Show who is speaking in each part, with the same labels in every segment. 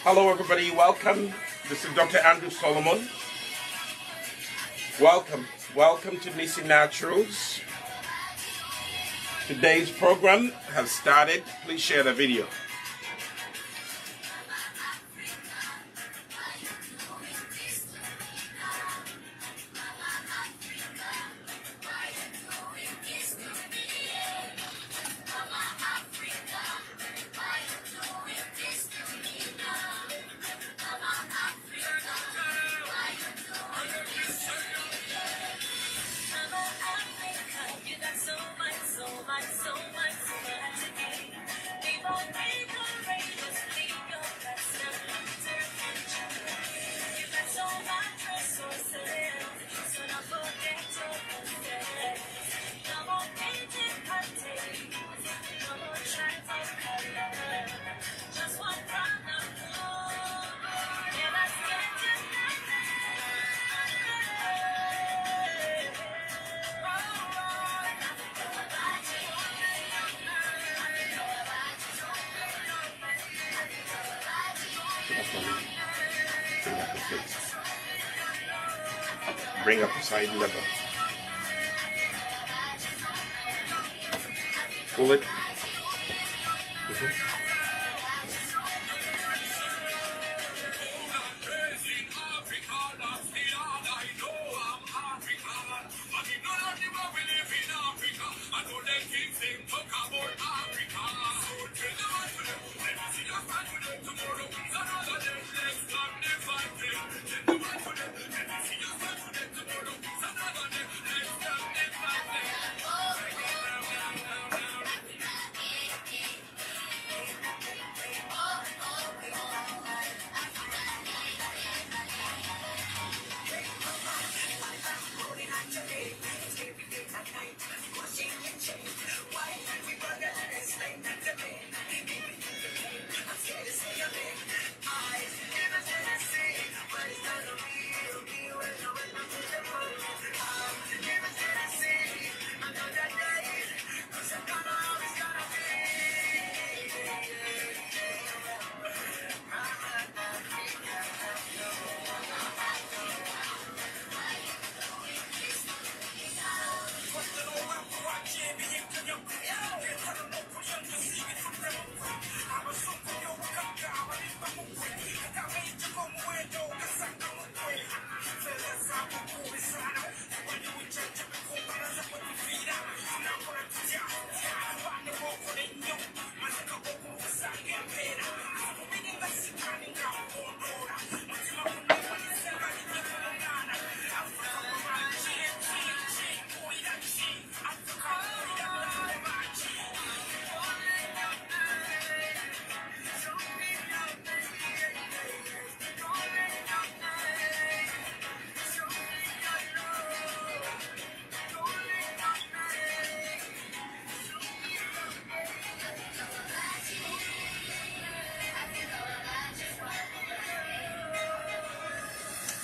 Speaker 1: Hello everybody, welcome. This is Dr. Andrew Solomon. Welcome to Nissi Naturals. Today's program has started. Please share the video. Bring up the side lever. Pull it.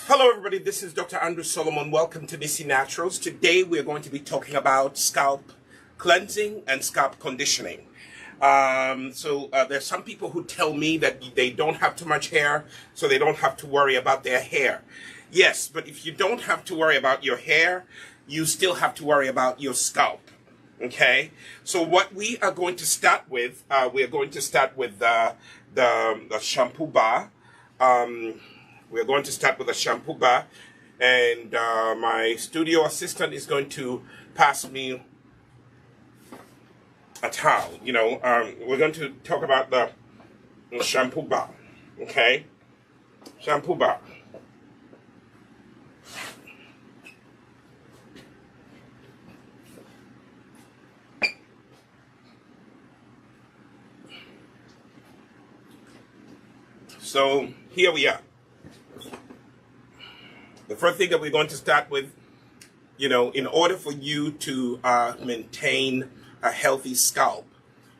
Speaker 1: Hello everybody, this is Dr. Andrew Solomon. Welcome to Nissi Naturals. Today we're going to be talking about scalp cleansing and scalp conditioning. There's some people who tell me that they don't have too much hair, so they don't have to worry about their hair. Yes, but if you don't have to worry about your hair, you still have to worry about your scalp. Okay? So what we are going to start with, we're going to start with the Shampoo Bar. We're going to start with a Shampoo Bar, and my studio assistant is going to pass me a towel. We're going to talk about the Shampoo Bar, okay? Shampoo Bar. So here we are. The first thing that we're going to start with, in order for you to maintain a healthy scalp,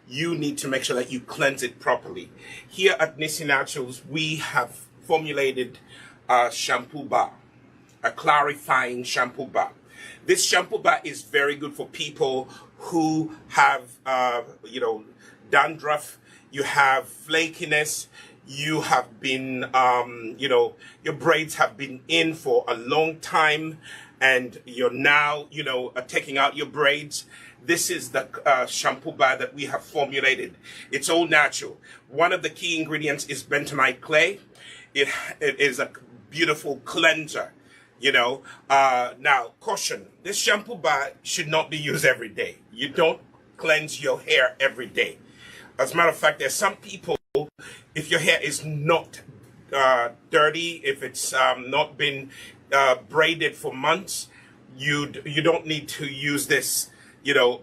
Speaker 1: you need to make sure that you cleanse it properly. Here at Nissi Naturals, we have formulated a shampoo bar, a clarifying shampoo bar. This shampoo bar is very good for people who have, dandruff, you have flakiness, you have been, your braids have been in for a long time, and you're now, taking out your braids. This is the shampoo bar that we have formulated. It's all natural. One of the key ingredients is bentonite clay. It is a beautiful cleanser. Now, caution, this shampoo bar should not be used every day. You don't cleanse your hair every day. As a matter of fact, there's some people, if your hair is not dirty, if it's not been braided for months, you don't need to use this, too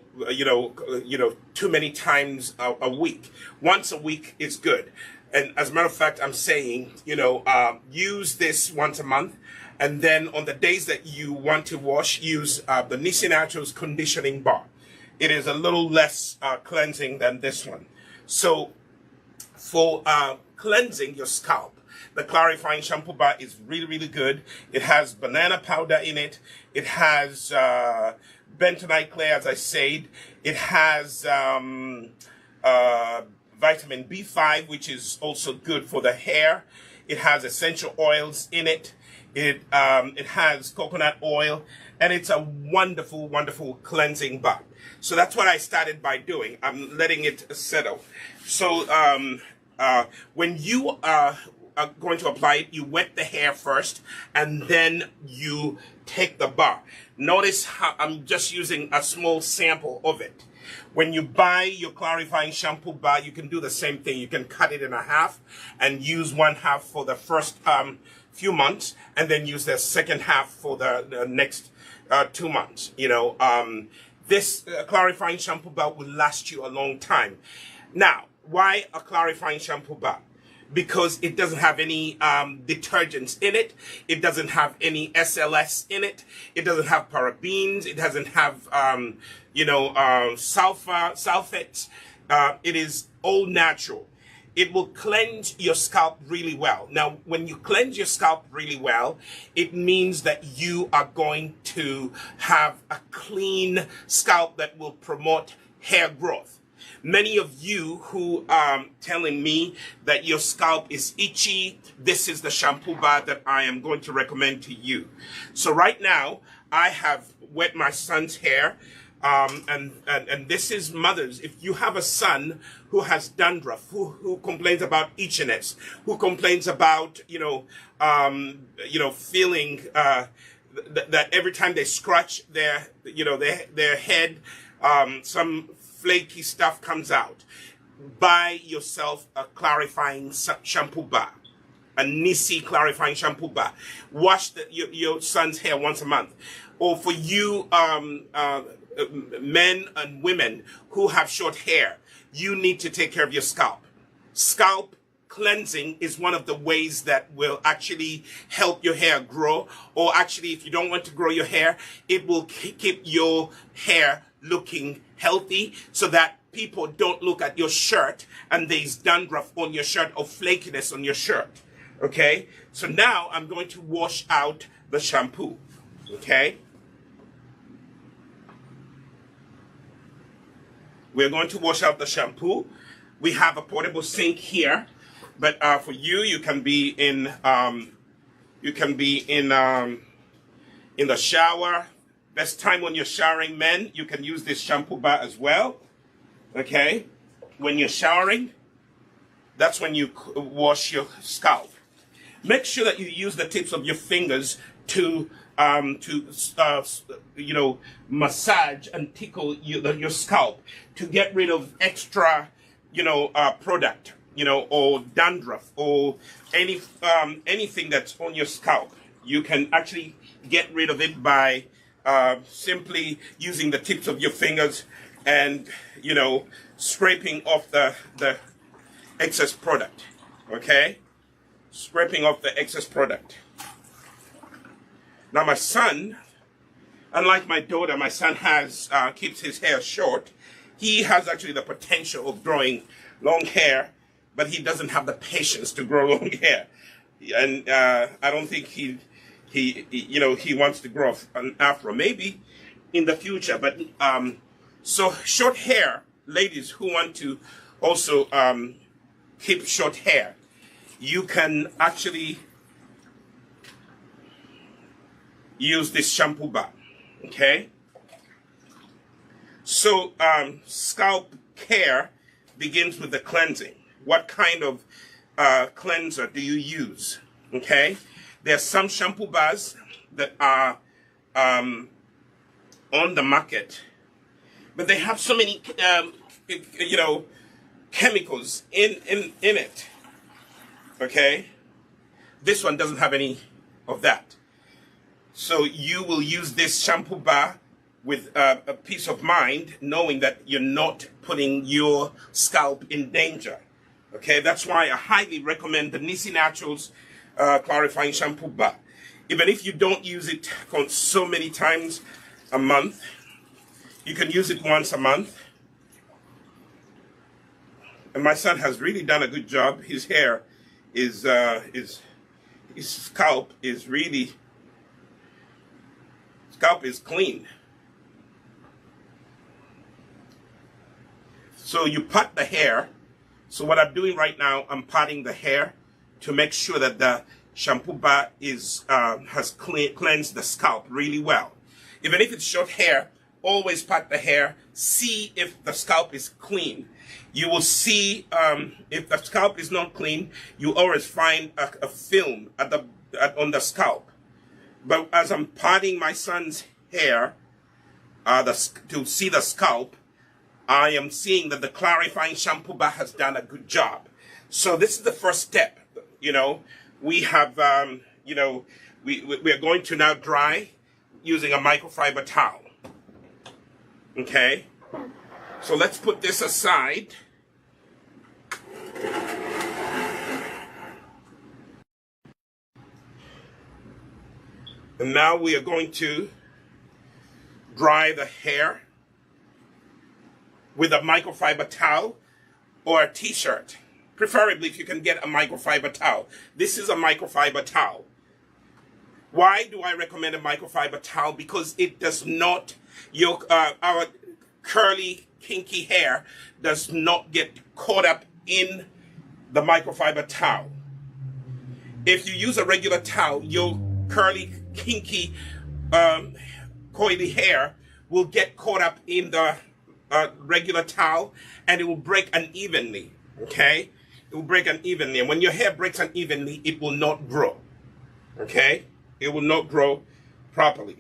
Speaker 1: many times a week. Once a week is good. And as a matter of fact, I'm saying, use this once a month. And then on the days that you want to wash, use the Nissi Naturals conditioning bar. It is a little less cleansing than this one. So for cleansing your scalp, the clarifying shampoo bar is really, really good. It has banana powder in it. It has bentonite clay, as I said. It has vitamin B5, which is also good for the hair. It has essential oils in it. It has coconut oil, and it's a wonderful, wonderful cleansing bar. So that's what I started by doing. I'm letting it settle. So when you are going to apply it, you wet the hair first, and then you take the bar. Notice how I'm just using a small sample of it. When you buy your clarifying shampoo bar, you can do the same thing. You can cut it in half and use one half for the first few months, and then use the second half for the next 2 months. This clarifying shampoo bar will last you a long time. Now, why a clarifying shampoo bar? Because it doesn't have any detergents in it. It doesn't have any SLS in it. It doesn't have parabens. It doesn't have, sulfates. It is all natural. It will cleanse your scalp really well. Now, when you cleanse your scalp really well, it means that you are going to have a clean scalp that will promote hair growth. Many of you who are telling me that your scalp is itchy, this is the shampoo bar that I am going to recommend to you. So right now, I have wet my son's hair, and this is mothers. If you have a son who has dandruff, who complains about itchiness, who complains about, feeling that every time they scratch their head, some flaky stuff comes out, buy yourself a clarifying shampoo bar, a Nissi clarifying shampoo bar. Wash your son's hair once a month. Or for you men and women who have short hair, you need to take care of your scalp. Scalp cleansing is one of the ways that will actually help your hair grow. Or actually, if you don't want to grow your hair, it will keep your hair looking healthy, so that people don't look at your shirt and there's dandruff on your shirt or flakiness on your shirt. Okay, so now I'm going to wash out the shampoo. Okay, we're going to wash out the shampoo. We have a portable sink here, but for you, you can be in the shower. Best time when you're showering, men, you can use this shampoo bar as well. Okay, when you're showering, that's when you wash your scalp. Make sure that you use the tips of your fingers to massage and tickle your scalp to get rid of extra, product, or dandruff or anything that's on your scalp. You can actually get rid of it by simply using the tips of your fingers and, scraping off the excess product. Okay? Scraping off the excess product. Now my son, unlike my daughter, my son keeps his hair short. He has actually the potential of growing long hair, but he doesn't have the patience to grow long hair. And I don't think he wants to grow an afro. Maybe in the future, but so short hair, ladies who want to also keep short hair, you can actually use this shampoo bar. Okay? So, scalp care begins with the cleansing. What kind of cleanser do you use? Okay? There are some shampoo bars that are on the market, but they have so many, chemicals in it. Okay? This one doesn't have any of that. So you will use this shampoo bar with a peace of mind, knowing that you're not putting your scalp in danger. Okay, that's why I highly recommend the Nissi Naturals Clarifying Shampoo Bar. Even if you don't use it so many times a month, you can use it once a month. And my son has really done a good job. His hair his scalp is clean. So you pat the hair. So what I'm doing right now, I'm patting the hair to make sure that the shampoo bar has cleansed the scalp really well. Even if it's short hair, always pat the hair. See if the scalp is clean. You will see if the scalp is not clean, you always find a film on the scalp. But as I'm patting my son's hair to see the scalp, I am seeing that the clarifying shampoo bar has done a good job. So this is the first step. We have, we are going to now dry using a microfiber towel. Okay. So let's put this aside. And now we are going to dry the hair with a microfiber towel or a t-shirt. Preferably if you can get a microfiber towel. This is a microfiber towel. Why do I recommend a microfiber towel? Because it does not, our curly, kinky hair does not get caught up in the microfiber towel. If you use a regular towel, your curly, kinky, coily hair will get caught up in the regular towel, and it will break unevenly. Okay, it will break unevenly, and when your hair breaks unevenly, it will not grow. Okay, it will not grow properly.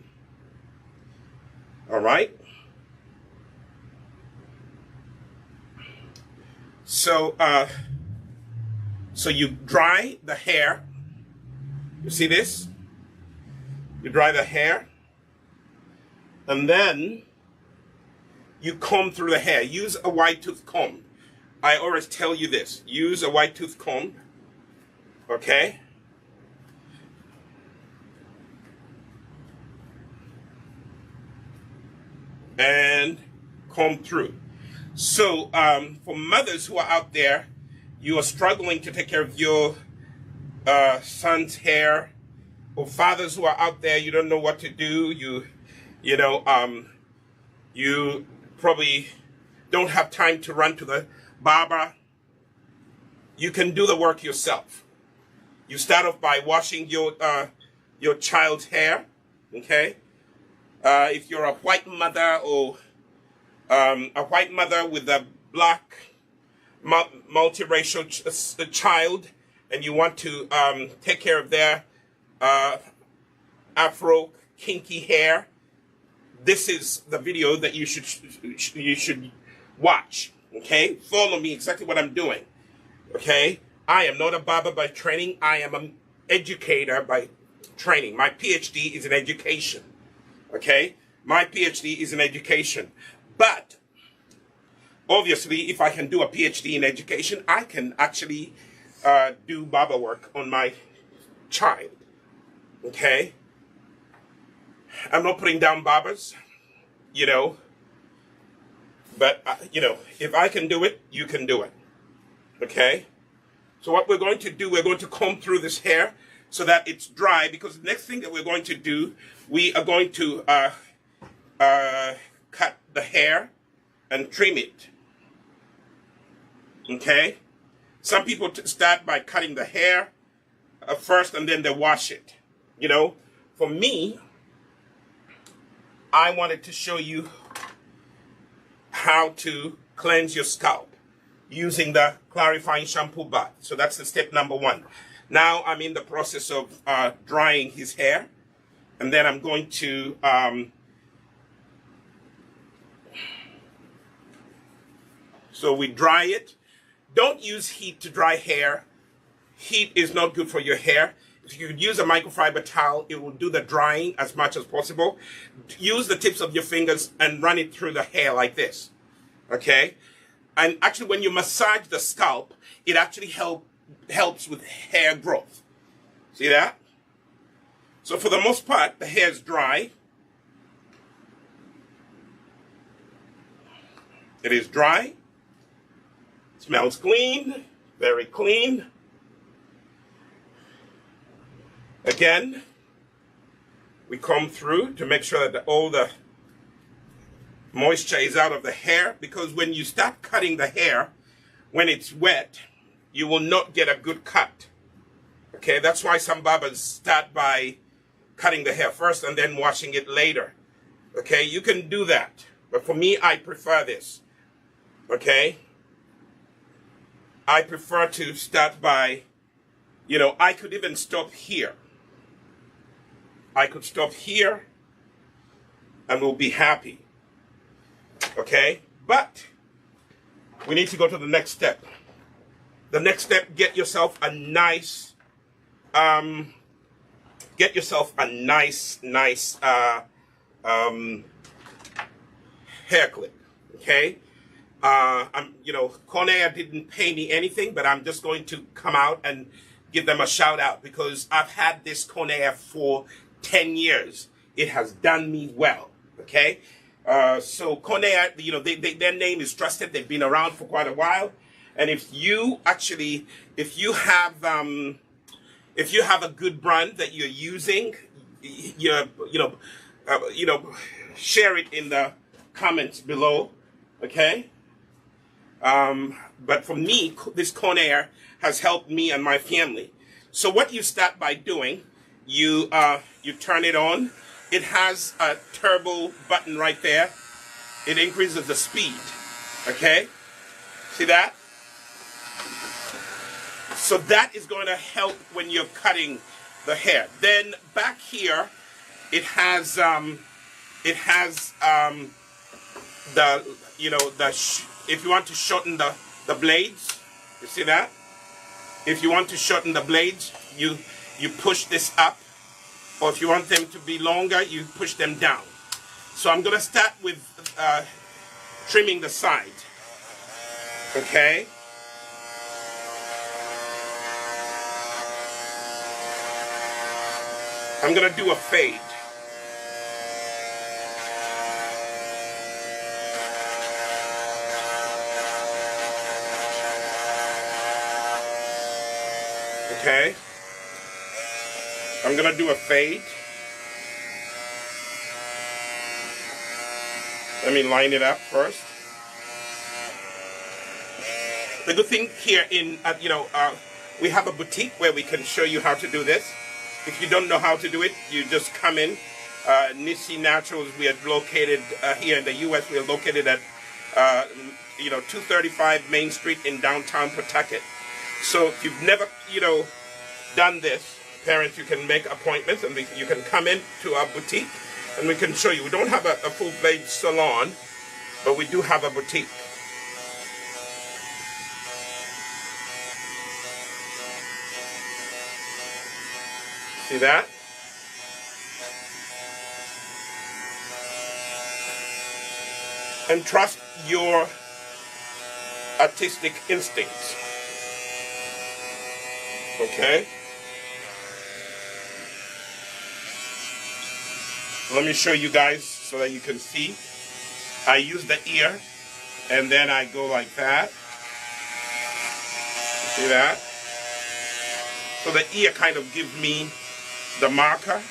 Speaker 1: All right. So, so you dry the hair. You see this? You dry the hair, and then you comb through the hair. Use a wide tooth comb. I always tell you this. Use a wide tooth comb. Okay? And comb through. So, for mothers who are out there, you are struggling to take care of your son's hair, or fathers who are out there, you don't know what to do. You probably don't have time to run to the barber. You can do the work yourself. You start off by washing your child's hair. Okay, if you're a white mother or a white mother with a black multiracial child, and you want to take care of their afro kinky hair, this is the video that you should watch. Okay, follow me exactly what I'm doing. Okay, I am not a barber by training. I am an educator by training. My PhD is in education. Okay, my PhD is in education. But obviously, if I can do a PhD in education, I can actually do barber work on my child. Okay, I'm not putting down barbers, but if I can do it, you can do it. Okay, so what we're going to do, we're going to comb through this hair so that it's dry, because the next thing that we're going to do, we are going to cut the hair and trim it. Okay, Some people start by cutting the hair first and then they wash it. You know, for me, I wanted to show you how to cleanse your scalp using the clarifying shampoo bar. So that's the step number one. Now I'm in the process of drying his hair, and then I'm going to so we dry it. Don't use heat to dry hair. Heat is not good for your hair. If you use a microfiber towel, it will do the drying as much as possible. Use the tips of your fingers and run it through the hair like this. Okay? And actually, when you massage the scalp, it actually helps with hair growth. See that? So for the most part, the hair is dry. It is dry. Smells clean, very clean. Again, we comb through to make sure that all the moisture is out of the hair, because when you start cutting the hair, when it's wet, you will not get a good cut. Okay, that's why some barbers start by cutting the hair first and then washing it later. Okay, you can do that, but for me, I prefer this. Okay, I prefer to start by, you know, I could even stop here. I could stop here and we'll be happy. Okay? But we need to go to the next step. The next step, get yourself a nice hair clip. Okay? You know, Conair didn't pay me anything, but I'm just going to come out and give them a shout out because I've had this Conair for 10 years. It has done me well. Okay? So Conair, you know, their name is trusted. They've been around for quite a while. And if you have a good brand that you're using, share it in the comments below. Okay? But for me, this Conair has helped me and my family. So what you start by doing, you turn it on. It has a turbo button right there. It increases the speed. Okay? See that? So that is going to help when you're cutting the hair. Then back here, it has if you want to shorten the blades, you see that? If you want to shorten the blades, you push this up. Or if you want them to be longer, you push them down. So I'm going to start with trimming the side. Okay? I'm going to do a fade. Okay? I'm going to do a fade. Let me line it up first. The good thing here we have a boutique where we can show you how to do this. If you don't know how to do it, you just come in. Nissi Naturals, we are located here in the U.S. We are located at 235 Main Street in downtown Pawtucket. So if you've never, done this, parents, you can make appointments and you can come in to our boutique and we can show you. We don't have a full-fledged salon, but we do have a boutique. See that? And trust your artistic instincts. Okay? Let me show you guys so that you can see. I use the ear and then I go like that. See that? So the ear kind of gives me the marker.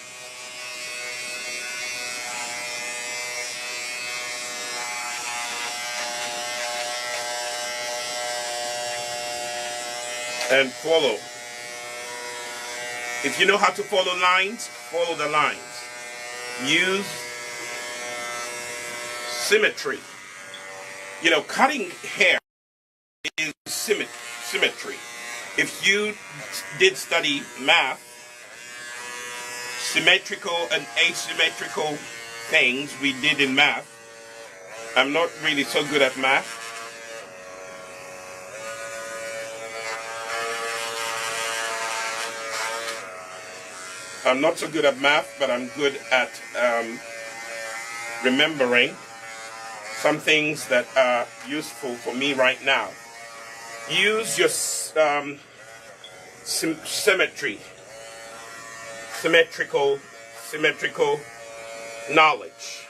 Speaker 1: and follow. If you know how to follow lines, follow the lines. Use symmetry. You know, cutting hair is symmetry. If you did study math, symmetrical and asymmetrical things we did in math. I'm not really so good at math. I'm not so good at math, but I'm good at remembering some things that are useful for me right now. Use your symmetrical knowledge.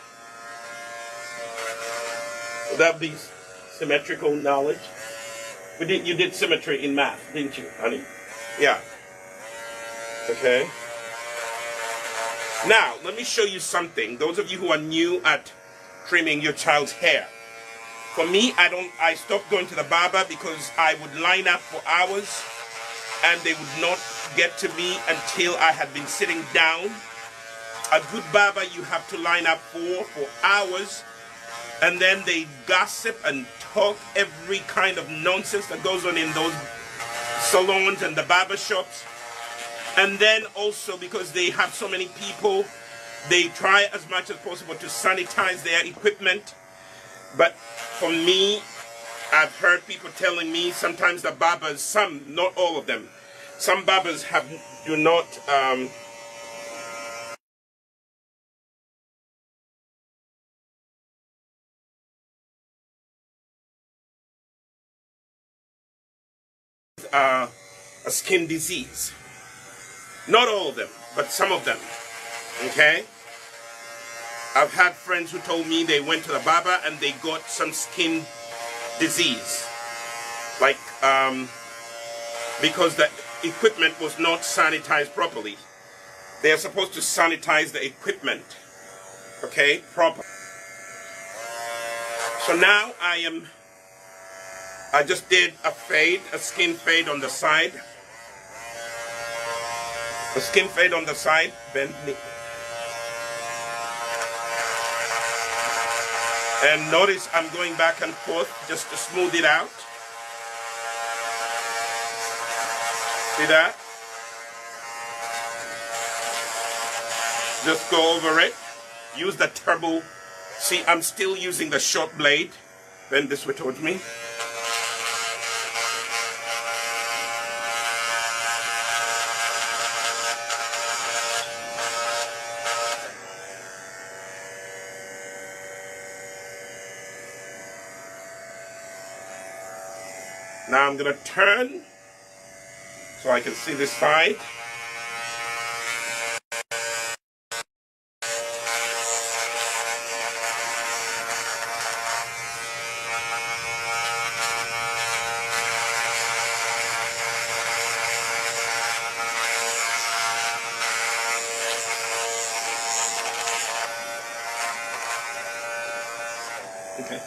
Speaker 1: Would that be symmetrical knowledge? You did symmetry in math, didn't you, honey? Yeah. Okay. Now, let me show you something. Those of you who are new at trimming your child's hair. For me, I stopped going to the barber because I would line up for hours and they would not get to me until I had been sitting down. A good barber you have to line up for hours, and then they gossip and talk every kind of nonsense that goes on in those salons and the barber shops. And then also because they have so many people, they try as much as possible to sanitize their equipment. But for me, I've heard people telling me sometimes the barbers, some, not all of them, some barbers do not a skin disease. Not all of them, but some of them. Okay? I've had friends who told me they went to the barber and they got some skin disease. Like, because the equipment was not sanitized properly. They are supposed to sanitize the equipment. Okay? Proper. So now I just did a skin fade on the side. A skin fade on the side, bend knee. And notice I'm going back and forth just to smooth it out. See that? Just go over it. Use the turbo. See, I'm still using the short blade. Bend this way towards me. Now I'm going to turn so I can see this side. Okay.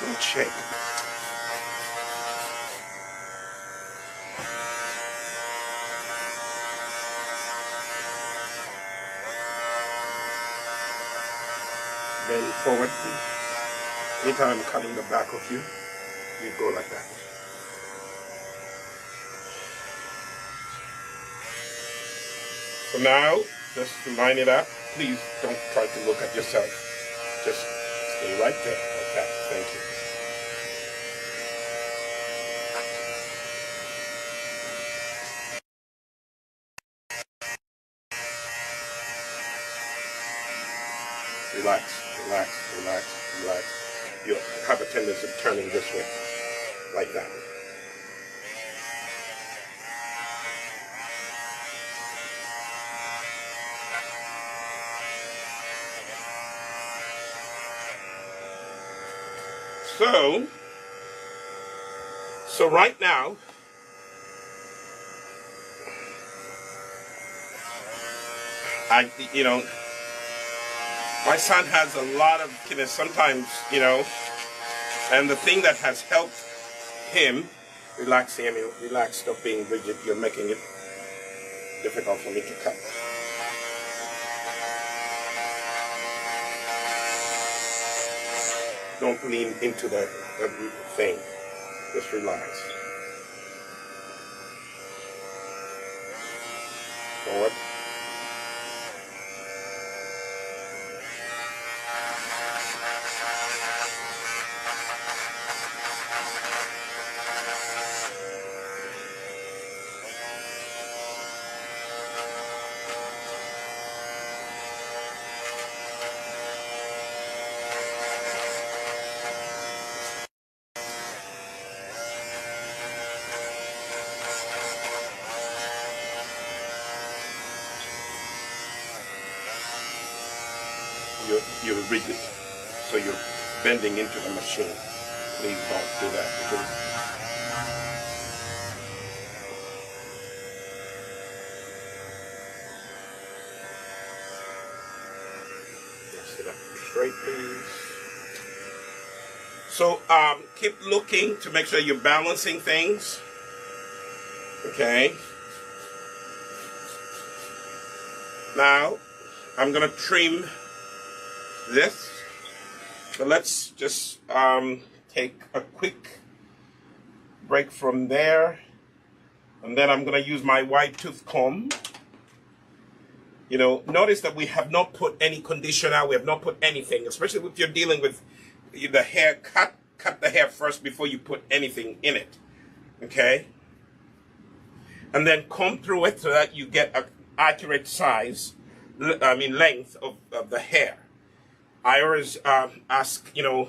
Speaker 1: Don't shake. Bend forward. Anytime I'm cutting the back of you, you go like that. So now, just to line it up, please don't try to look at yourself. Just stay right there, like that. Thank you. Relax, relax, relax, relax. You'll have a tendency of turning this way, like that. So right now, My son has a lot of, sometimes, and the thing that has helped him, relax, Samuel, relax, stop being rigid, you're making it difficult for me to cut. Don't lean into the thing, just relax. Forward. You're rigid, so you're bending into the machine. Please don't do that. Sit up straight, please. So keep looking to make sure you're balancing things. Okay. Now I'm gonna trim this. So let's just take a quick break from there, and then I'm going to use my wide tooth comb. Notice that we have not put any conditioner, we have not put anything, especially if you're dealing with the hair. Cut the hair first before you put anything in it, okay? And then comb through it so that you get an accurate size, length of the hair. I always ask, the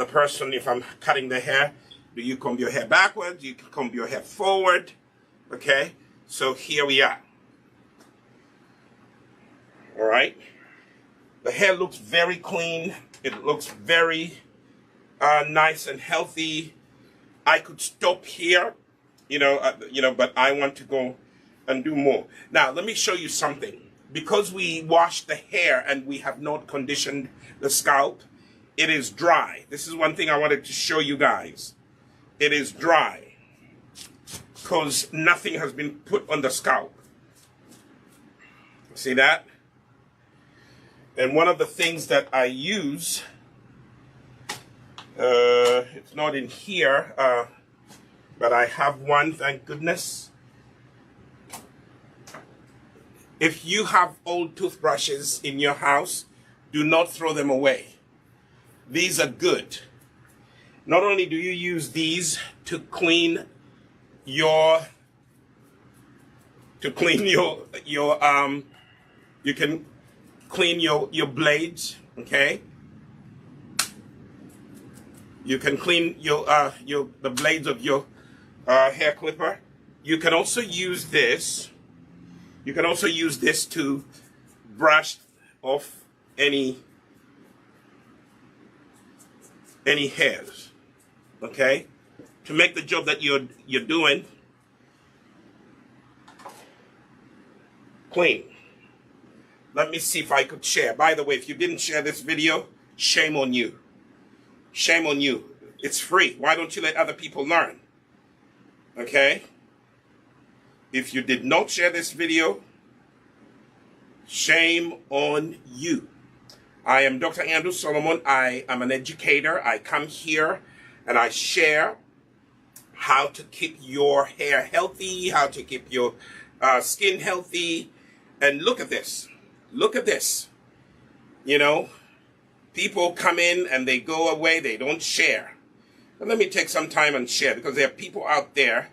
Speaker 1: person, if I'm cutting the hair, do you comb your hair backwards? Do you comb your hair forward? Okay, so here we are. All right. The hair looks very clean. It looks very nice and healthy. I could stop here, but I want to go and do more. Now, let me show you something. Because we washed the hair and we have not conditioned the scalp, it is dry. This is one thing I wanted to show you guys. It is dry because nothing has been put on the scalp. See that? And one of the things that I use, it's not in here, but I have one, thank goodness. If you have old toothbrushes in your house, do not throw them away. These are good. Not only do you use these to clean your you can clean your blades, okay? You can clean the blades of your hair clipper. You can also use this. You can also use this to brush off any hairs, okay? To make the job that you're doing clean. Let me see if I could share. By the way, if you didn't share this video, shame on you. Shame on you. It's free. Why don't you let other people learn? Okay? If you did not share this video, shame on you. I am Dr. Andrew Solomon. I am an educator. I come here and I share how to keep your hair healthy, how to keep your skin healthy. And look at this. Look at this. People come in and they go away. They don't share. But let me take some time and share, because there are people out there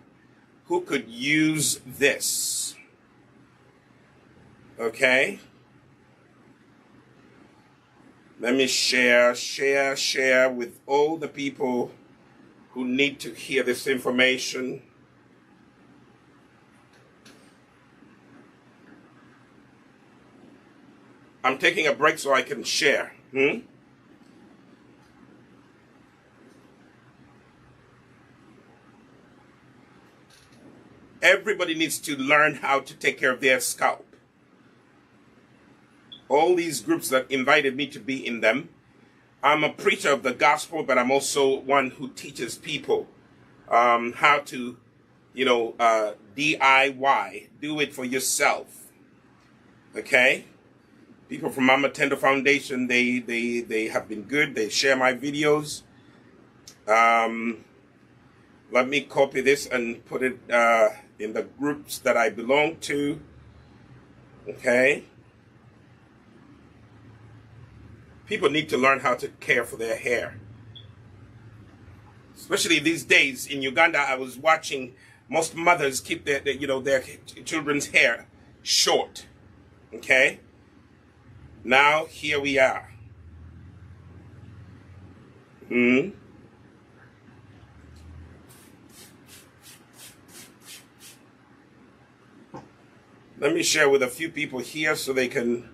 Speaker 1: who could use this. Okay? Let me share with all the people who need to hear this information. I'm taking a break so I can share. Everybody needs to learn how to take care of their scalp. all these groups that invited me to be in them. I'm a preacher of the gospel, but I'm also one who teaches people how to, DIY, do it for yourself. Okay? People from Mama Tender Foundation, they have been good. They share my videos. Let me copy this and put it in the groups that I belong to. Okay? People need to learn how to care for their hair. Especially these days in Uganda, I was watching most mothers keep their children's hair short. Okay? Now, here we are. Let me share with a few people here so they can...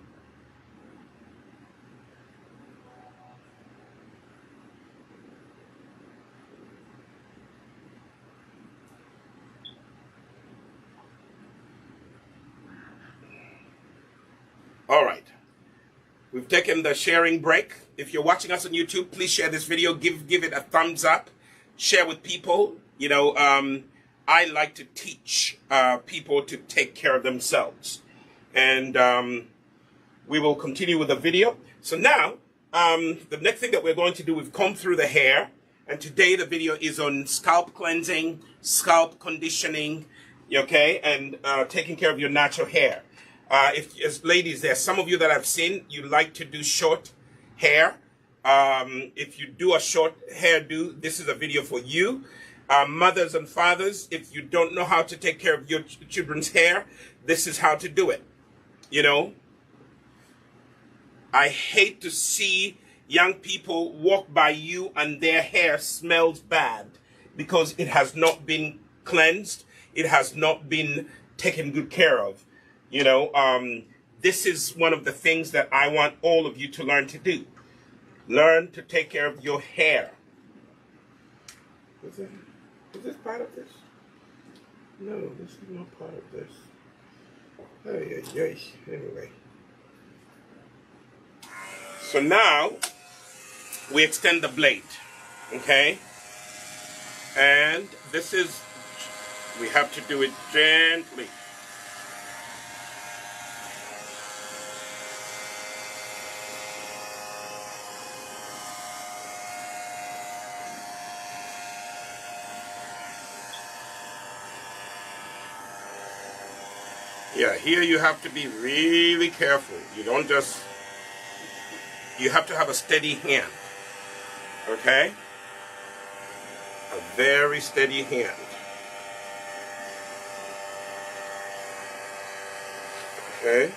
Speaker 1: All right. We've taken the sharing break. If you're watching us on YouTube, please share this video. Give it a thumbs up. Share with people. I like to teach people to take care of themselves. And we will continue with the video. So now, the next thing that we're going to do, we've combed through the hair. And today the video is on scalp cleansing, scalp conditioning, okay, and taking care of your natural hair. As ladies, there are some of you that I've seen, you like to do short hair. If you do a short hairdo, this is a video for you. Mothers and fathers, if you don't know how to take care of your children's hair, this is how to do it. I hate to see young people walk by you and their hair smells bad because it has not been cleansed. It has not been taken good care of. This is one of the things that I want all of you to learn to do. Learn to take care of your hair. Is this part of this? No, this is not part of this. Anyway. So now, we extend the blade. Okay? And this is, we have to do it gently. Yeah, here you have to be really careful. You don't just, you have to have a steady hand, okay? A very steady hand. Okay?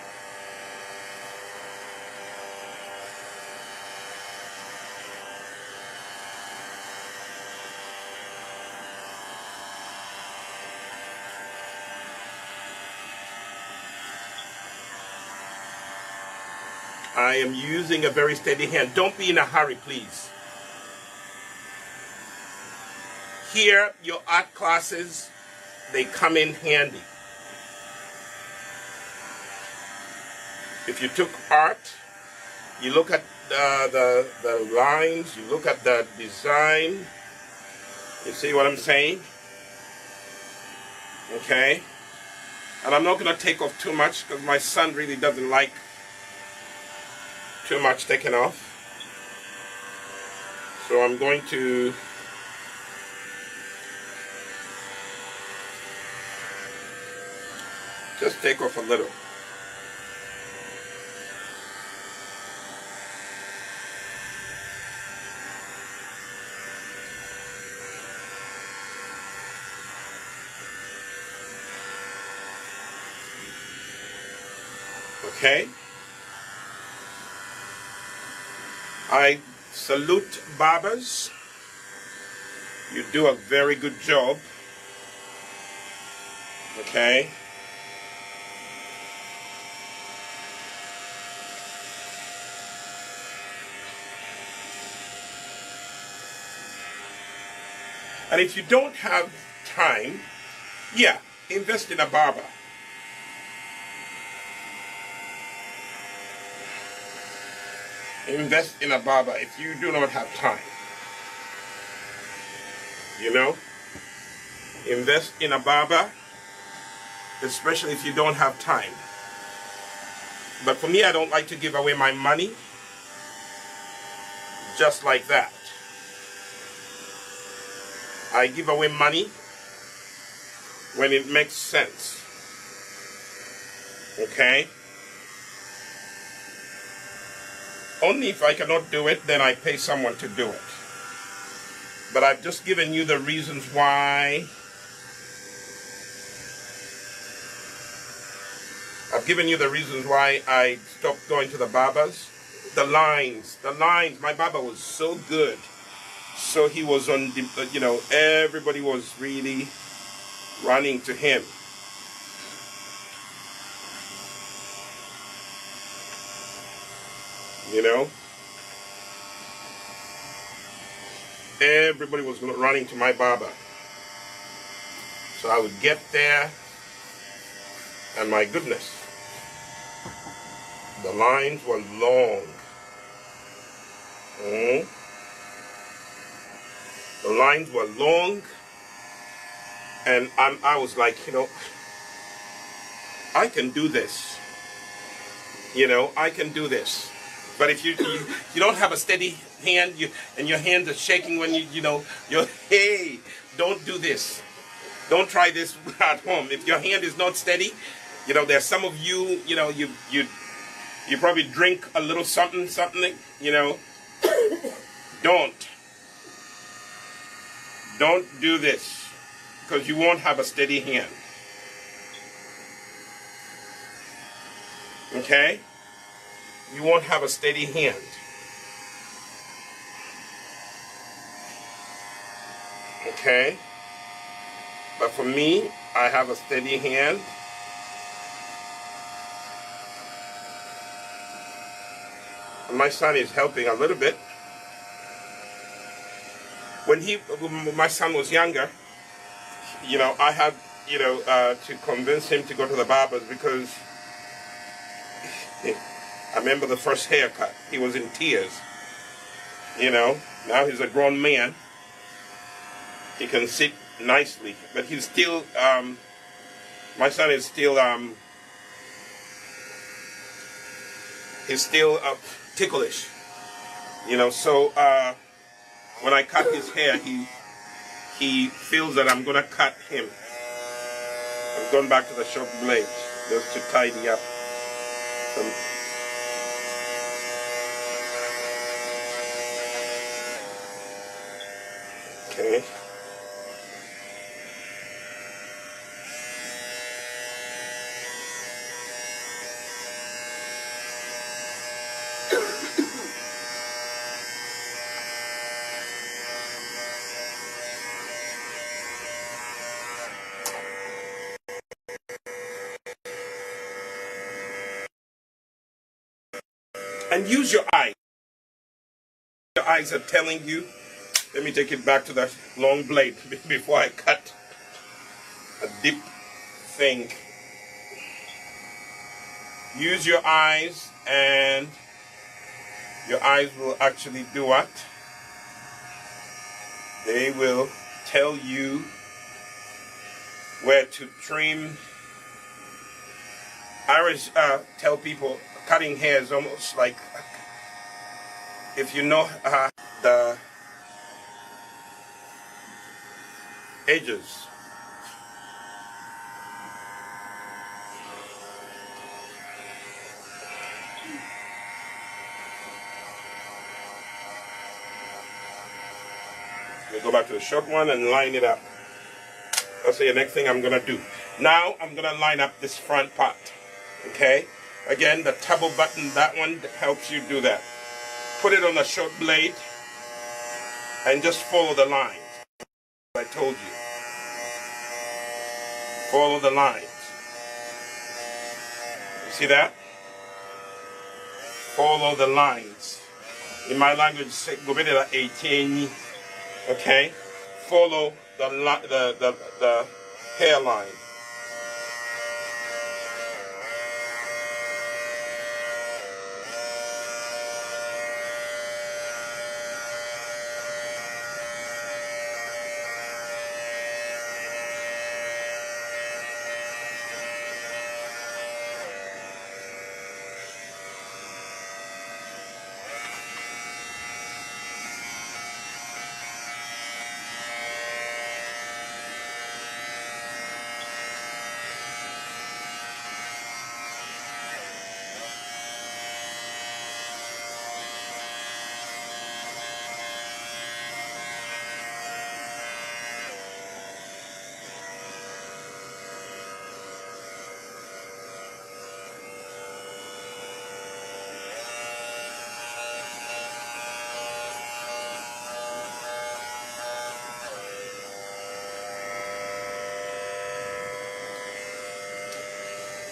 Speaker 1: I am using a very steady hand. Don't be in a hurry, please. Here, your art classes, they come in handy. If you took art, you look at the lines, you look at the design. You see what I'm saying? Okay? And I'm not going to take off too much because my son really doesn't like too much taken off. So I'm going to just take off a little. Okay? I salute barbers. You do a very good job. Okay? And if you don't have time, yeah, invest in a barber. Invest in a barber if you do not have time. You know? Invest in a barber, especially if you don't have time. But for me, I don't like to give away my money just like that. I give away money when it makes sense. Okay? Only if I cannot do it, then I pay someone to do it. But I've just given you the reasons why. I've given you the reasons why I stopped going to the barbers. The lines. My barber was so good. So he was on the, you know, everybody was really running to him. You know? Everybody was running to my barber. So I would get there, and my goodness, the lines were long. The lines were long, and I was like, you know, I can do this. You know, I can do this. But if you don't have a steady hand, and your hands are shaking when you're hey, don't do this. Don't try this at home. If your hand is not steady, you know, there's some of you, you know, you probably drink a little something, you know. Don't do this, because you won't have a steady hand. Okay? You won't have a steady hand. Okay? But for me, I have a steady hand. My son is helping a little bit. When my son was younger, you know, I had, you know, to convince him to go to the barbers, because I remember the first haircut. He was in tears. You know, now he's a grown man. He can sit nicely, but he's still, my son is still, ticklish. You know, so when I cut his hair, he feels that I'm going to cut him. I'm going back to the sharp blades just to tidy up some. Okay. And use your eyes. Your eyes are telling you. Let me take it back to the long blade before I cut a deep thing. Use your eyes, and your eyes will actually do what? They will tell you where to trim. I always tell people cutting hair is almost like, if you know the edges. You go back to the short one and line it up. That's the next thing I'm going to do. Now I'm going to line up this front part. Okay? Again, the table button, that one helps you do that. Put it on a short blade and just follow the lines. I told you. Follow the lines. You see that? Follow the lines. In my language, go bit of 18. Okay? Follow the hairline.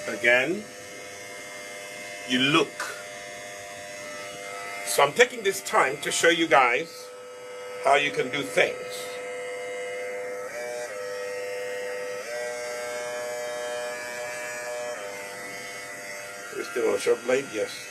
Speaker 1: Again, you look. So I'm taking this time to show you guys how you can do things. Is still on a short blade? Yes.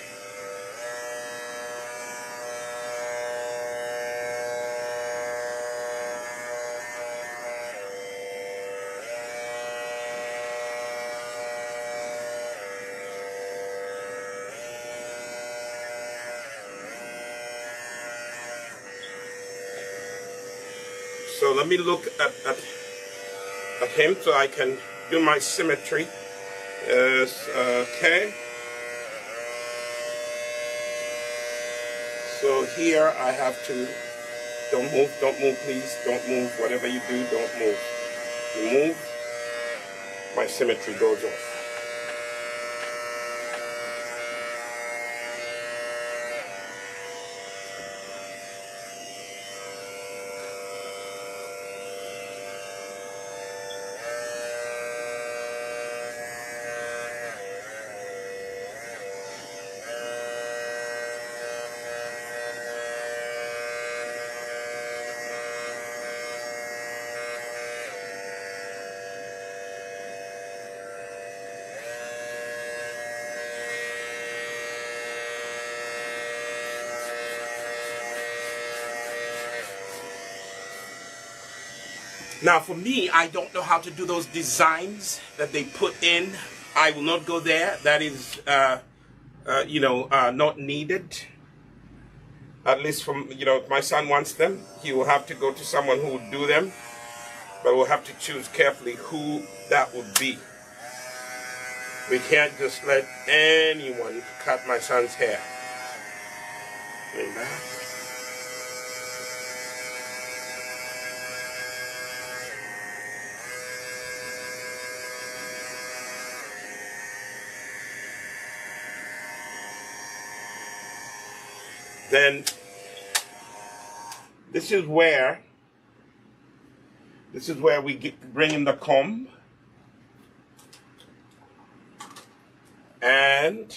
Speaker 1: So let me look at him so I can do my symmetry. Yes, okay. So here I have to, don't move, please, don't move. Whatever you do, don't move. You move, my symmetry goes off. Now for me, I don't know how to do those designs that they put in. I will not go there. That is, not needed. At least from, if my son wants them, he will have to go to someone who would do them. But we'll have to choose carefully who that would be. We can't just let anyone cut my son's hair. Amen. Then this is where we bring in the comb, and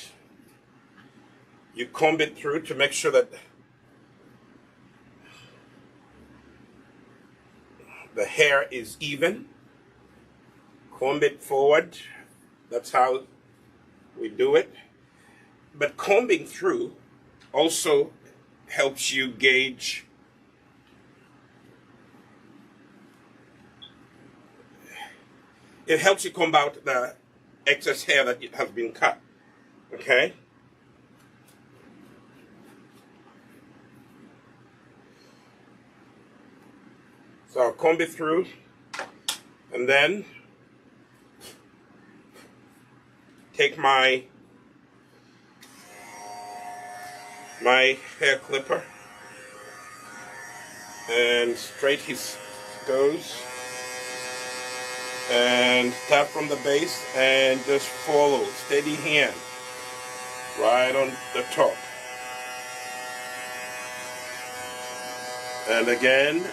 Speaker 1: you comb it through to make sure that the hair is even. Comb it forward. That's how we do it. But combing through also helps you gauge it helps you comb out the excess hair that has been cut. Okay? So I'll comb it through, and then take my hair clipper and straight his goes, and tap from the base and just follow, steady hand, right on the top. And again,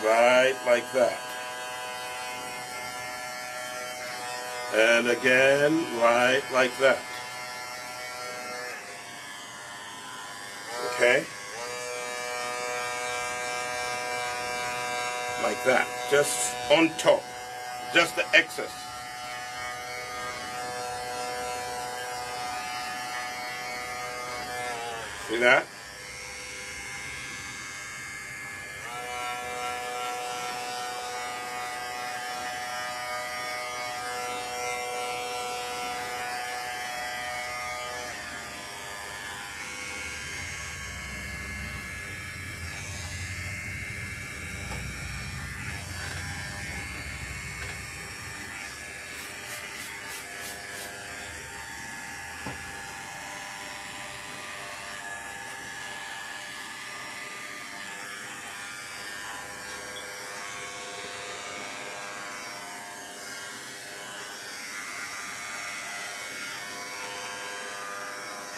Speaker 1: right like that. And again, right like that. Okay? Like that. Just on top. Just the excess. See that?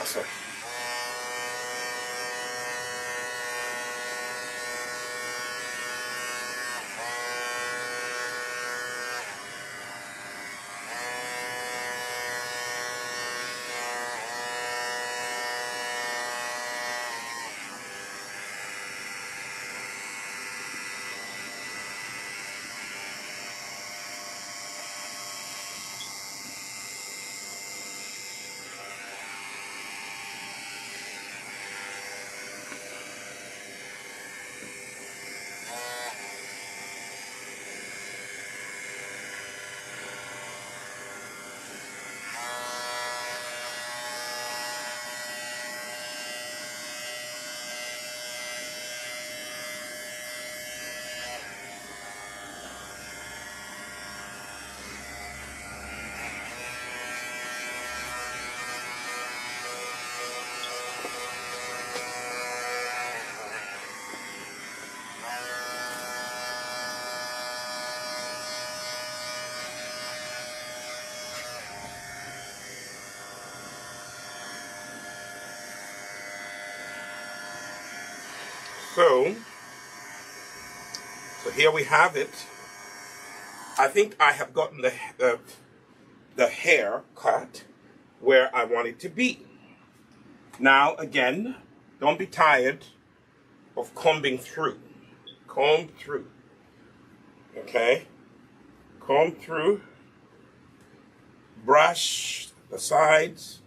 Speaker 1: Sorry. So here we have it. I think I have gotten the hair cut where I want it to be. Now, again, don't be tired of combing through. Comb through. Okay? Comb through. Brush the sides.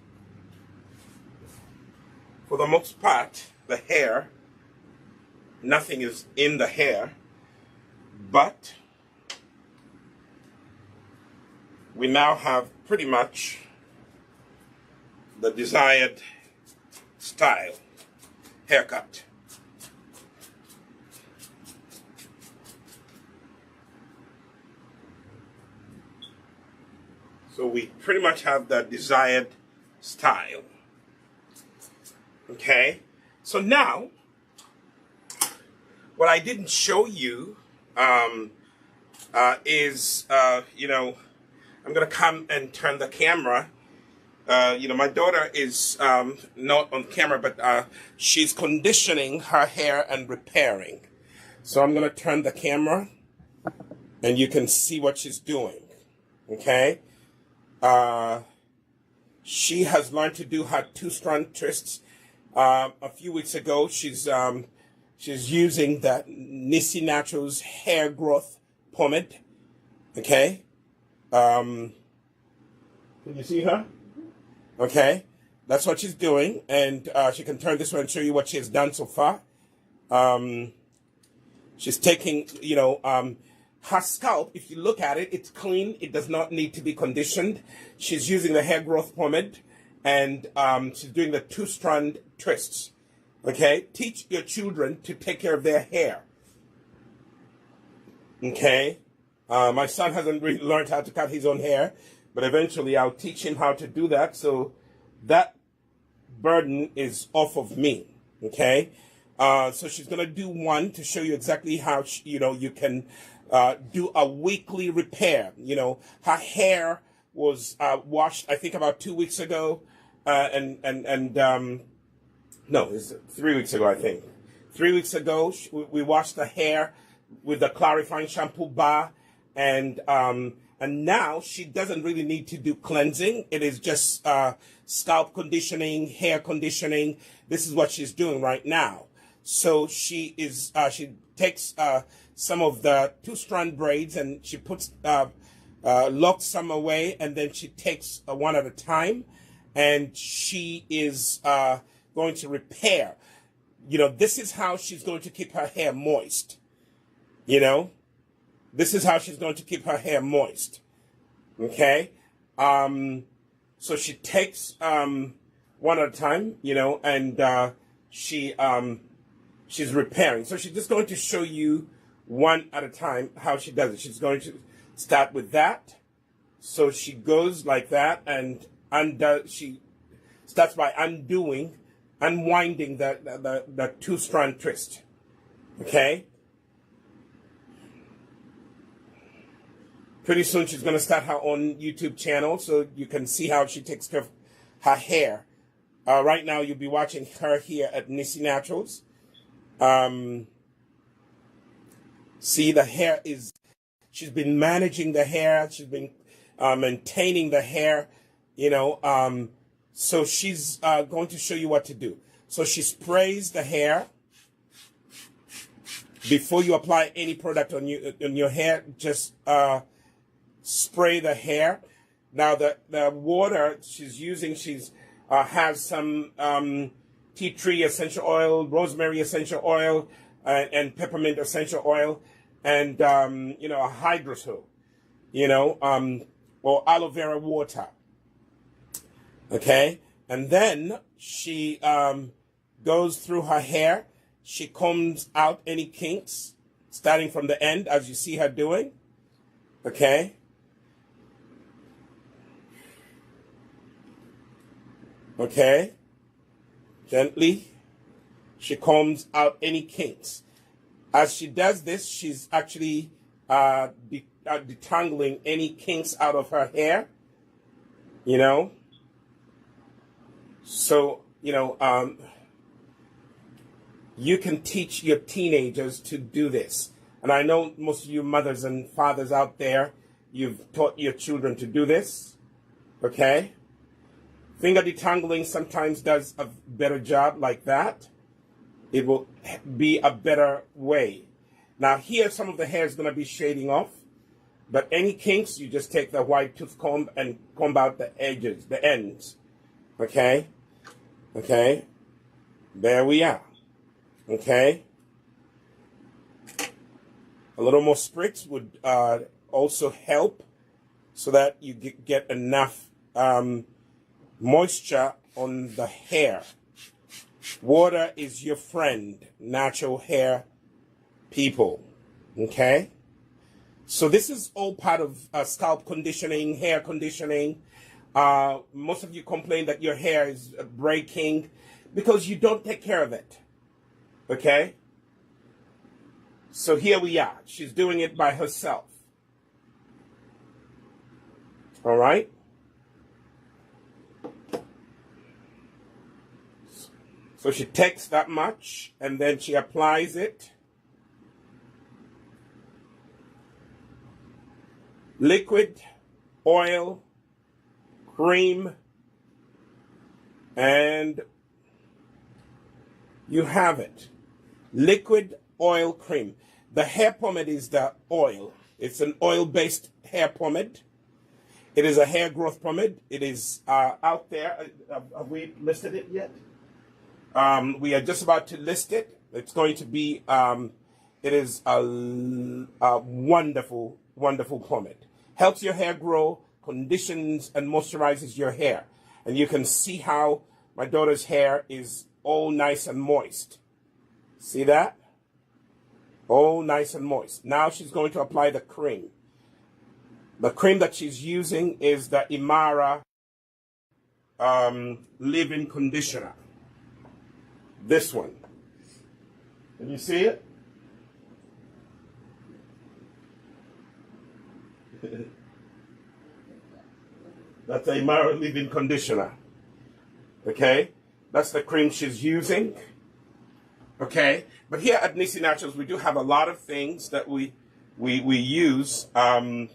Speaker 1: For the most part, the hair, nothing is in the hair, but we now have pretty much the desired style haircut. So we pretty much have the desired style. Okay, so now what I didn't show you is, you know, I'm going to come and turn the camera. You know, my daughter is not on camera, but she's conditioning her hair and repairing. So I'm going to turn the camera and you can see what she's doing. Okay? She has learned to do her two-strand twists. A few weeks ago, she's using the Nissi Naturals hair growth pomade. Okay? Can you see her? Okay, that's what she's doing, and she can turn this way and show you what she has done so far. She's taking, you know, her scalp, if you look at it, it's clean. It does not need to be conditioned. She's using the hair growth pomade, and she's doing the two-strand twists. Okay, teach your children to take care of their hair. Okay, my son hasn't really learned how to cut his own hair, but eventually I'll teach him how to do that. So that burden is off of me. Okay, so she's gonna do one to show you exactly how you know you can do a weekly repair. You know, her hair was washed, I think, about 2 weeks ago, no, it's 3 weeks ago, I think. 3 weeks ago, we washed the hair with the clarifying shampoo bar, and now she doesn't really need to do cleansing. It is just scalp conditioning, hair conditioning. This is what she's doing right now. So she takes some of the two-strand braids and she puts locks some away, and then she takes one at a time, and she is going to repair. You know, this is how she's going to keep her hair moist. You know, this is how she's going to keep her hair moist. Okay? So she takes one at a time, you know, and she's repairing. So she's just going to show you one at a time how she does it. She's going to start with that. So she goes like that, and she starts by unwinding the two-strand twist. Okay? Pretty soon she's going to start her own YouTube channel, so you can see how she takes care of her hair. Right now you'll be watching her here at Nissi Naturals. See, the hair she's been managing the hair, she's been maintaining the hair, you know, so she's going to show you what to do. So she sprays the hair. Before you apply any product on your hair, just spray the hair. Now the water she's using, has some tea tree essential oil, rosemary essential oil, and peppermint essential oil, and you know, a hydrosol, you know, or aloe vera water. Okay, and then she goes through her hair. She combs out any kinks, starting from the end, as you see her doing. Okay. Okay. Gently. She combs out any kinks. As she does this, she's actually detangling any kinks out of her hair. You know. So, you know, you can teach your teenagers to do this. And I know most of you mothers and fathers out there, you've taught your children to do this, okay? Finger detangling sometimes does a better job like that. It will be a better way. Now here, some of the hair is going to be shading off, but any kinks, you just take the white tooth comb and comb out the edges, the ends, okay? Okay, there we are, okay? A little more spritz would also help so that you get enough moisture on the hair. Water is your friend, natural hair people, okay? So this is all part of scalp conditioning, hair conditioning. Most of you complain that your hair is breaking because you don't take care of it, okay? So here we are. She's doing it by herself. All right? So she takes that much and then she applies it. Liquid, oil, cream, and you have it. Liquid, oil, cream. The hair pomade is the oil. It's an oil-based hair pomade. It is a hair growth pomade. It is out there. Have we listed it yet? We are just about to list it. It's going to be, it is a wonderful, wonderful pomade. Helps your hair grow, conditions and moisturizes your hair. And you can see how my daughter's hair is all nice and moist. See that? All nice and moist. Now she's going to apply the cream. The cream that she's using is the Imara leave-in conditioner. This one. Can you see it? That's a Imara leave-in conditioner. Okay? That's the cream she's using. Okay? But here at Nissi Naturals, we do have a lot of things that we use. And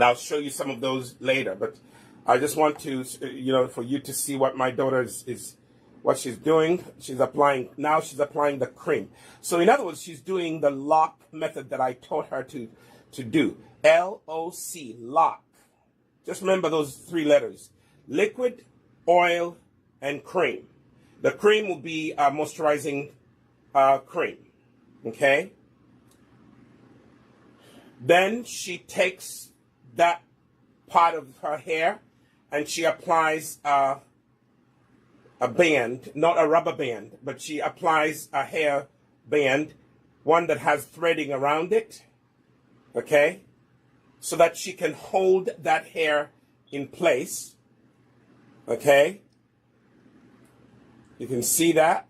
Speaker 1: I'll show you some of those later. But I just want to, for you to see what my daughter is what she's doing. She's applying the cream. So in other words, she's doing the lock method that I taught her to do. L-O-C, lock. Just remember those three letters. Liquid, oil, and cream. The cream will be moisturizing cream. Okay? Then she takes that part of her hair and she applies a band, not a rubber band, but she applies a hair band, one that has threading around it, okay, so that she can hold that hair in place, okay? You can see that.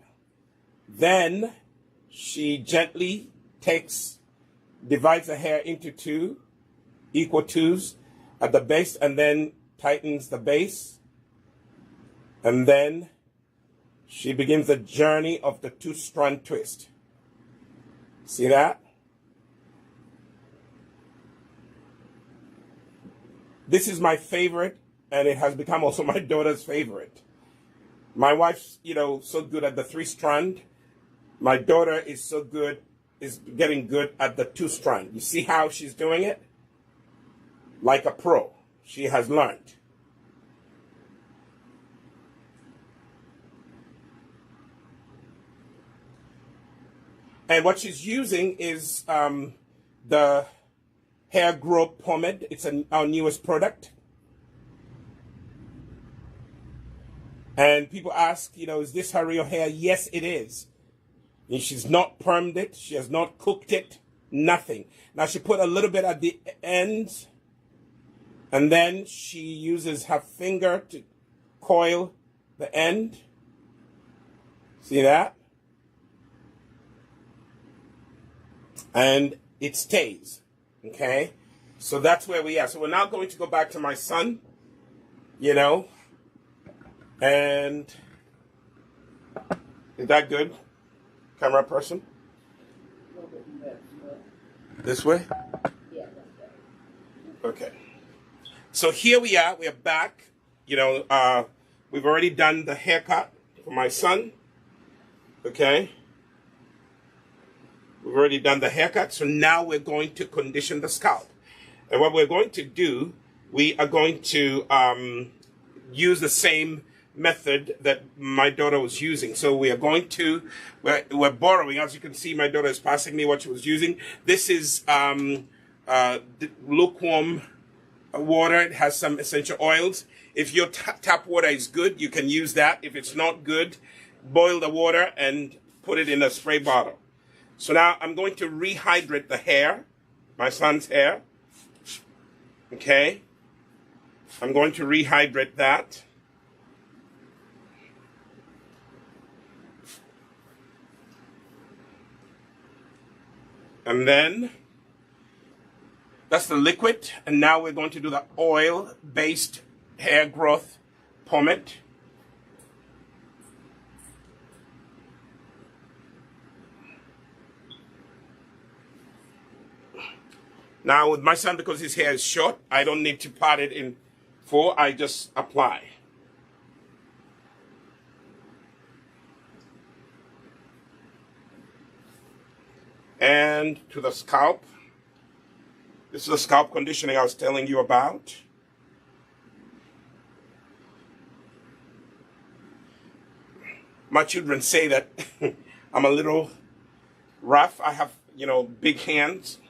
Speaker 1: Then she gently divides the hair into two, equal twos at the base, and then tightens the base. And then she begins the journey of the two-strand twist. See that? This is my favorite, and it has become also my daughter's favorite. My wife's, so good at the three-strand. My daughter is getting good at the two-strand. You see how she's doing it? Like a pro. She has learned. And what she's using is the hair growth pomade. It's our newest product. And people ask, is this her real hair? Yes, it is. And she's not permed it. She has not cooked it. Nothing. Now she put a little bit at the ends. And then she uses her finger to coil the end. See that? And it stays. Okay? So that's where we are. So we're now going to go back to my son. And is that good? camera person?
Speaker 2: A little bit more.
Speaker 1: This way?
Speaker 2: Yeah, that's better.
Speaker 1: Okay. So here we are back. You know, we've already done the haircut for my son. Okay. We've already done the haircut. So now we're going to condition the scalp. And what we're going to do, we are going to use the same method that my daughter was using. So we are going to, we're borrowing, as you can see, my daughter is passing me what she was using. This is lukewarm water. It has some essential oils. If your tap water is good, you can use that. If it's not good, boil the water and put it in a spray bottle. So now I'm going to rehydrate the hair, my son's hair. Okay. I'm going to rehydrate that. And then that's the liquid. And now we're going to do the oil-based hair growth pomade. Now with my son, because his hair is short, I don't need to part it in four. I just apply. And to the scalp. This is the scalp conditioning I was telling you about. My children say that I'm a little rough. I have, you know, big hands.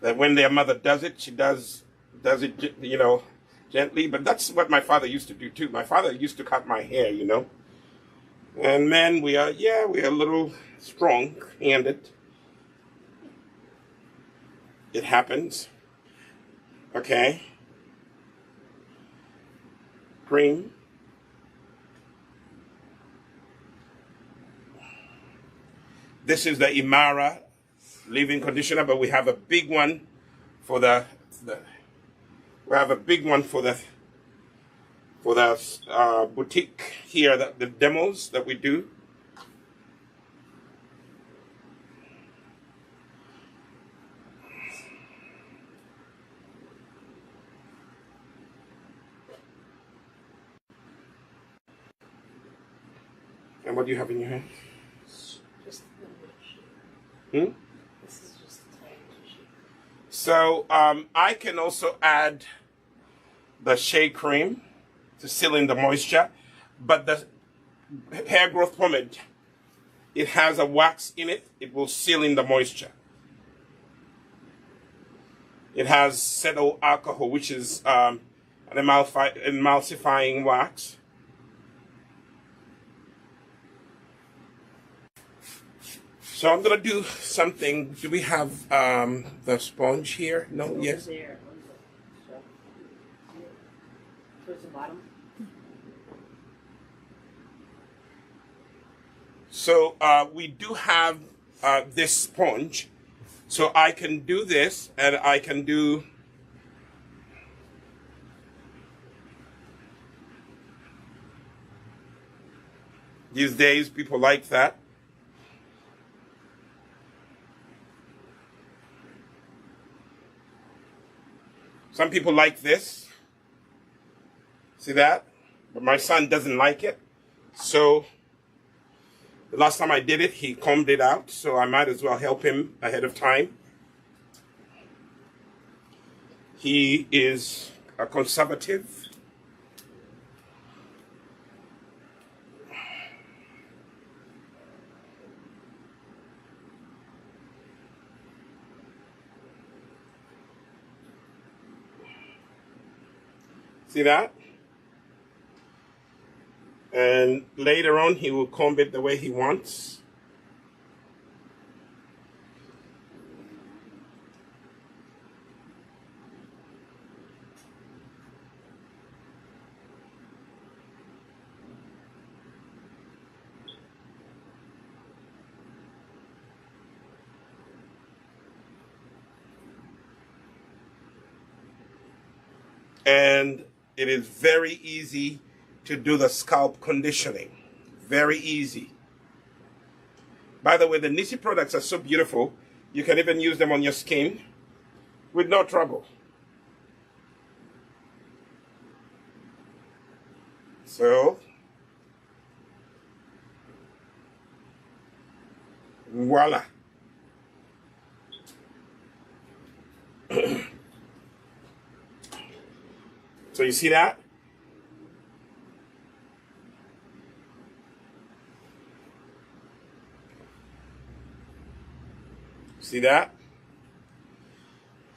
Speaker 1: That when their mother does it, she does it, you know, gently. But that's what my father used to do too. My father used to cut my hair, you know. And men, we are a little strong-handed. It happens. Okay. Cream. This is the Imara leave-in conditioner, but we have a big one for the boutique here, the demos that we do. And what do you have in your hand?
Speaker 2: Just a little bit of Shea. This is just a tiny bit of Shea.
Speaker 1: So I can also add the Shea cream to seal in the moisture, but the hair growth pomade, it has a wax in it. It will seal in the moisture. It has cetyl alcohol, which is an emulsifying wax. So I'm going to do something. Do we have the sponge here? No? Yes?
Speaker 2: There. Towards the bottom.
Speaker 1: So we do have this sponge. So I can do this, and I can do these days people like that. Some people like this. See that? But my son doesn't like it. So the last time I did it, he combed it out. So I might as well help him ahead of time. He is a conservative. See that? And later on, he will comb it the way he wants. And it is very easy to do the scalp conditioning. Very easy. By the way, the Nissi products are so beautiful. You can even use them on your skin with no trouble. So, voila. So you see that? See that?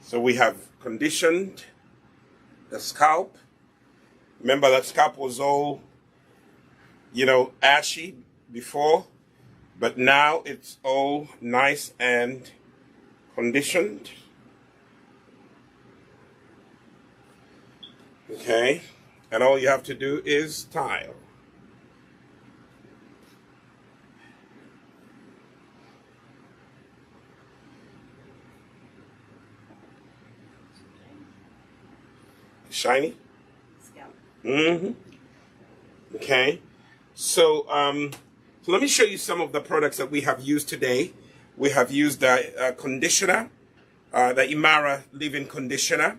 Speaker 1: So we have conditioned the scalp. Remember that scalp was all, ashy before, but now it's all nice and conditioned. Okay, and all you have to do is style. Shiny?
Speaker 2: Scalp.
Speaker 1: Mm-hmm. Okay. So let me show you some of the products that we have used today. We have used the conditioner, the Imara leave-in conditioner.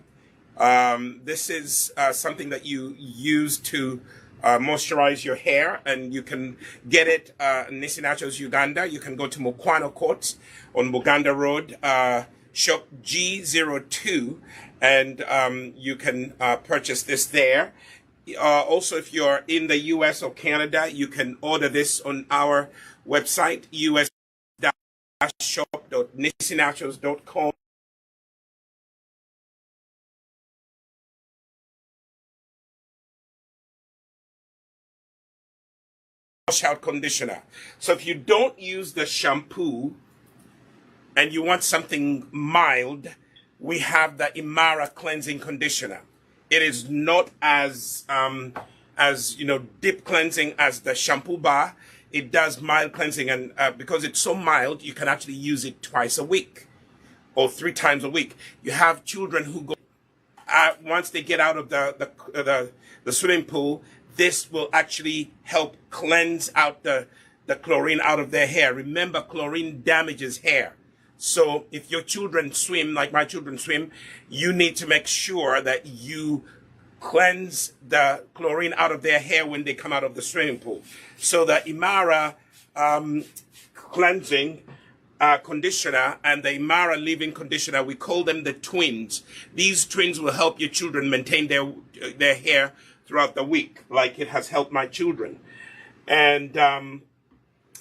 Speaker 1: This is something that you use to moisturize your hair, and you can get it Nissi Naturals Uganda. You can go to Mukwano Court on Buganda Road, shop G02, and you can purchase this there. Also, if you're in the US or Canada, you can order this on our website, us-shop.nissinaturals.com. Wash out conditioner. So if you don't use the shampoo and you want something mild, we have the Imara cleansing conditioner. It is not as deep cleansing as the Shampoo Bar. It does mild cleansing, and because it's so mild, you can actually use it twice a week or 3 times a week. You have children who go once they get out of the swimming pool. This will actually help cleanse out the chlorine out of their hair. Remember, chlorine damages hair. So if your children swim, like my children swim, you need to make sure that you cleanse the chlorine out of their hair when they come out of the swimming pool. So the Imara cleansing conditioner and the Imara leave-in conditioner, we call them the twins. These twins will help your children maintain their hair throughout the week, like it has helped my children. And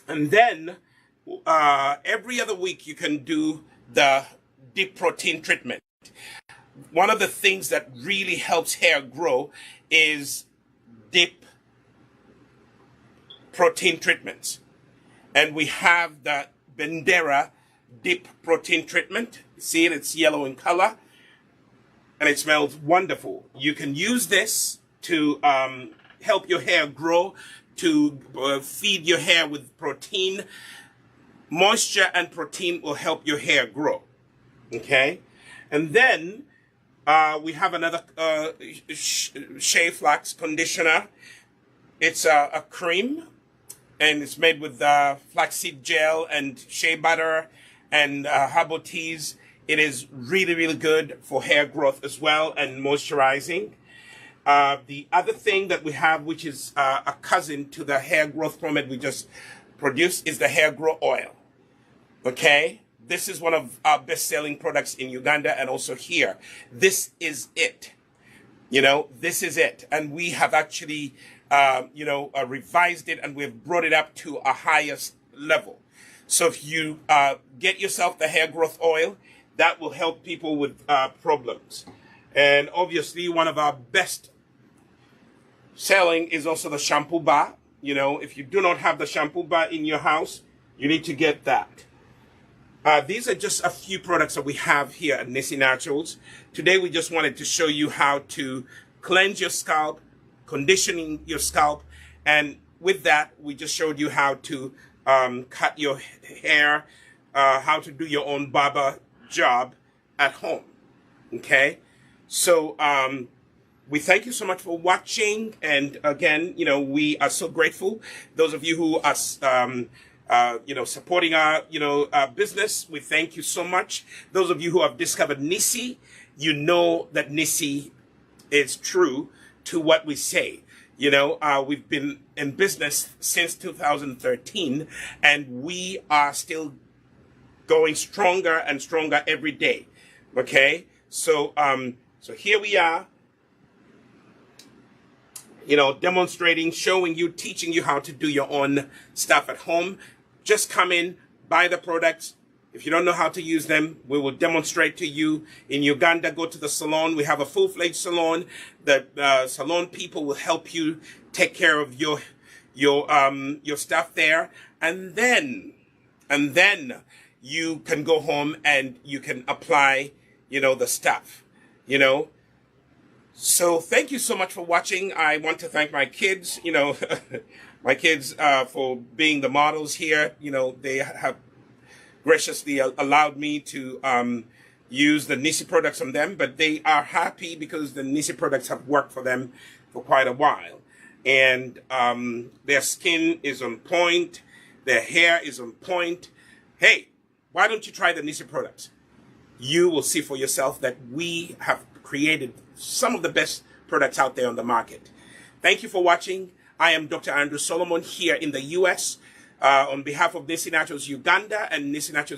Speaker 1: then every other week you can do the deep protein treatment. One of the things that really helps hair grow is deep protein treatments. And we have the Bendera deep protein treatment. See it? It's yellow in color. And it smells wonderful. You can use this to help your hair grow, to feed your hair with protein. Moisture and protein will help your hair grow. Okay? And then we have another Shea Flax conditioner. It's a cream, and it's made with flaxseed gel and shea butter and herbal teas. It is really, really good for hair growth as well and moisturizing. The other thing that we have, which is a cousin to the hair growth pomade we just produced, is the hair grow oil. Okay? This is one of our best-selling products in Uganda and also here. This is it. This is it. And we have actually, revised it, and we've brought it up to a highest level. So if you get yourself the hair growth oil, that will help people with problems. And obviously, one of our best selling is also the Shampoo Bar. If you do not have the Shampoo Bar in your house, you need to get that. These are just a few products that we have here at Nissi Naturals. Today, we just wanted to show you how to cleanse your scalp, conditioning your scalp, and with that, we just showed you how to cut your hair, how to do your own barber job at home. Okay? So, we thank you so much for watching, and again, we are so grateful. Those of you who are supporting our, our business. We thank you so much. Those of you who have discovered Nissi, you know that Nissi is true to what we say. We've been in business since 2013, and we are still going stronger and stronger every day. Okay, so here we are, demonstrating, showing you, teaching you how to do your own stuff at home. Just come in, buy the products. If you don't know how to use them, we will demonstrate to you. In Uganda, go to the salon. We have a full-fledged salon. The salon people will help you take care of your stuff there, and then you can go home and you can apply, the stuff, So thank you so much for watching. I want to thank my kids, my kids for being the models here. They have graciously allowed me to use the Nissi products from them, but they are happy because the Nissi products have worked for them for quite a while. And their skin is on point. Their hair is on point. Hey, why don't you try the Nissi products? You will see for yourself that we have created some of the best products out there on the market. Thank you for watching. I am Dr. Andrew Solomon here in the U.S. On behalf of Nissi Naturals Uganda and Nissi Naturals